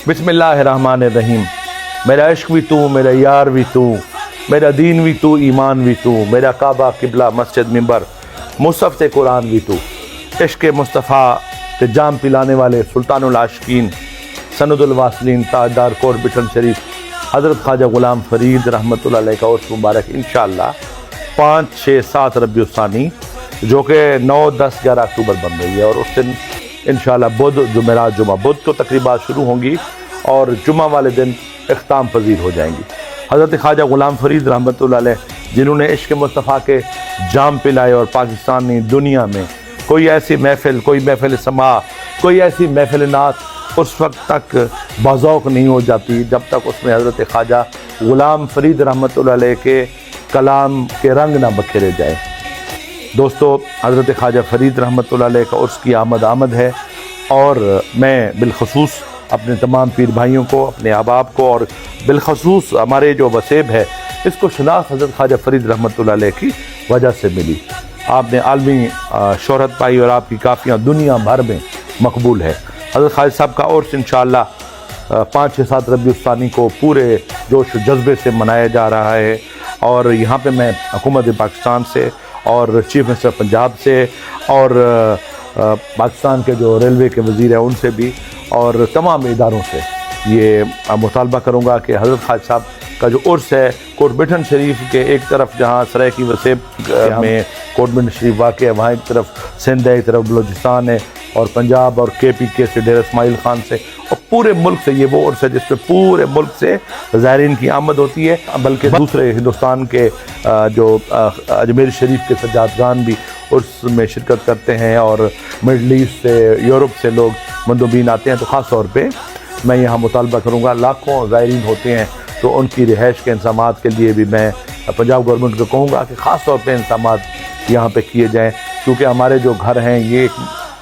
बिस्मिल्लाहिर्रहमानिर्रहीम। मेरा इश्क भी तू, मेरा यार भी तू, मेरा दीन भी तू, ईमान भी तू, मेरा काबा किबला मस्जिद मिंबर मुसहफ से कुरान भी तू। इश्क मुस्तफ़ा के जाम पिलाने वाले सुल्तानुल आशिकीन सनदुल वासलीन ताजदार कोट बिटन शरीफ हज़रत ख्वाजा ग़ुलाम फ़रीद रहमतुल्लाह अलैह का उर्स मुबारक इंशाअल्लाह 5, 6, 7 रबीउल सानी जो कि 9, 10, 11 अक्टूबर बन रही है। और उस दिन इंशाअल्लाह बुध जुमेरात जुमा बुध को तकरीबात शुरू होंगी और जुमा वाले दिन इख्ताम पजीर हो जाएंगी। हज़रत ख्वाजा ग़ुलाम फ़रीद रहमतुल्लाह अलैह जिन्होंने इश्क मुस्तफ़ा के जाम पिलाए और पाकिस्तानी दुनिया में कोई ऐसी महफ़िल, कोई महफ़िल समा, कोई ऐसी महफ़िल नात उस वक्त तक बाज़ौक़ नहीं हो जाती जब तक उसमें हज़रत ख्वाजा ग़ुलाम फ़रीद रहमतुल्लाह अलैह के कलाम के रंग ना बखेरे जाए। दोस्तों, हज़रत ख्वाजा फ़रीद रहमतुल्लाह अलैह का उर्स की आमद है और मैं बिलख़ुसूस अपने तमाम पीर भाइयों को, अपने अहबाब को और बिलख़ुसूस हमारे जो वसेब है इसको शनाख्त हज़रत ख्वाजा फ़रीद रहमतुल्लाह अलैह की वजह से मिली। आपने आलमी शोहरत पाई और आपकी काफ़ियाँ दुनिया भर में मकबूल है। हज़रत ख्वाजा साहब का उर्स इंशाअल्लाह 5, 6, 7 रबीउल सानी को पूरे जोश जज्बे से मनाया जा रहा है। और यहाँ पे मैं हुकूमत पाकिस्तान से और चीफ मिनिस्टर पंजाब से और पाकिस्तान के जो रेलवे के वज़ीर हैं उनसे भी और तमाम इदारों से ये मुतालबा करूँगा कि हज़रत ख्वाजा साहब का जो उर्स है कोट बिटन शरीफ के एक तरफ जहाँ सरायकी वसेब में कोट बिटन शरीफ वाक़ है, वहाँ एक तरफ सिंध है, एक तरफ बलूचिस्तान है और पंजाब और KPK से डेरा इस्माइल ख़ान से और पूरे मुल्क से ये वो उर्स है जिसपे पूरे मुल्क से ज़ायरीन की आमद होती है। बल्कि दूसरे हिंदुस्तान के जो अजमेर शरीफ के सज्जादगान भी उर्स में शिरकत करते हैं और मिडल ईस्ट से, यूरोप से लोग मंदोबीन आते हैं। तो ख़ास तौर पर मैं यहाँ मुतालबा करूँगा, लाखों ज़ायरीन होते हैं तो उनकी रिहाइश के इंतज़ामात के लिए भी मैं पंजाब गवर्नमेंट को कहूँगा कि ख़ास तौर पे इंतज़ामात यहाँ पे किए जाएँ, क्योंकि हमारे जो घर हैं ये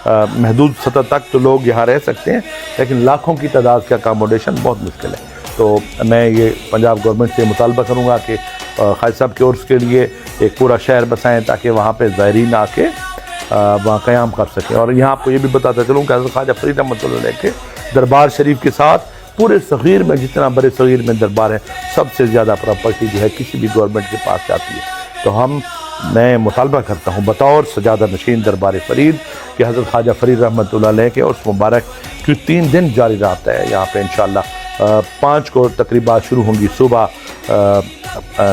महदूद सतह तक तो लोग यहाँ रह सकते हैं लेकिन लाखों की तादाद का अकोमोडेशन बहुत मुश्किल है। तो मैं ये पंजाब गवर्नमेंट से मुतालबा करूँगा कि ख्वाजा साहब के उर्स के लिए एक पूरा शहर बसाएँ ताकि वहाँ पर ज़ायरीन आके वहाँ क़याम कर सकें। और यहाँ आपको ये भी बताता चलूँ कि हज़रत ख्वाजा फ़रीद रहमतुल्लाह अलैह के दरबार शरीफ के साथ पूरे सग़ीर में जितना बड़े सग़ीर में दरबार है सबसे ज़्यादा प्रॉपर्टी जो है किसी भी गवर्नमेंट के पास जाती है। तो मैं मुतालबा करता हूँ बतौर सजादा नशीन दरबार फ़रीद कि हज़रत ख्वाजा फ़रीद रहमतुल्लाह अलैह के उर्स मुबारक की 3 दिन जारी रहता है यहाँ पे इंशाअल्लाह। 5 को तकरीबात शुरू होंगी सुबह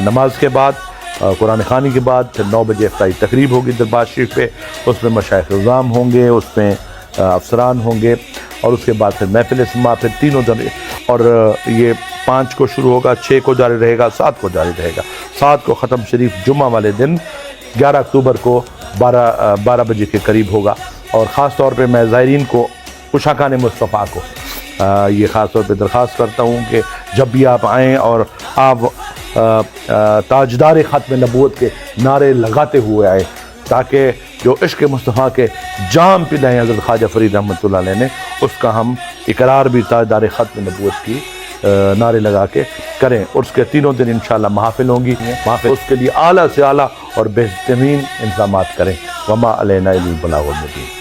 नमाज के बाद, कुरान ख़ानी के बाद, फिर 9 बजे इफ्तारी तकरीब होगी दरबार शरीफ पे, उसमें मशाइख़ इज़ाम होंगे, उसमें अफसरान होंगे और उसके बाद फिर महफ़िल इस्मा, फिर तीनों दिन। और ये 5 को शुरू होगा, 6 को जारी रहेगा, 7 को जारी रहेगा। 7 को ख़त्म शरीफ जुम्मा वाले दिन 11 अक्टूबर को 12 बजे के करीब होगा। और ख़ास तौर पे मैं ज़ायरीन को उशाकान मुस्तफ़ा को ये ख़ास तौर पे दरख्वास्त करता हूँ कि जब भी आप आएँ और आप ताजदार ख़त्म नबूवत के नारे लगाते हुए आए ताकि जो इश्क़ मुस्तफ़ा के जाम पिलाए हज़रत ख्वाजा फ़रीद रहमतुल्लाह अलैह ने उसका हम इकरार भी ताजदार ख़त्म नबूवत की नारे लगा के करें। और उसके 3 दिन इंशाअल्लाह महफ़िल होंगी, महफ़िल उसके लिए आला से आला और बेहतरीन इंतज़ामात करें। वमा अलैना इल्लल बलागुल मुबीन।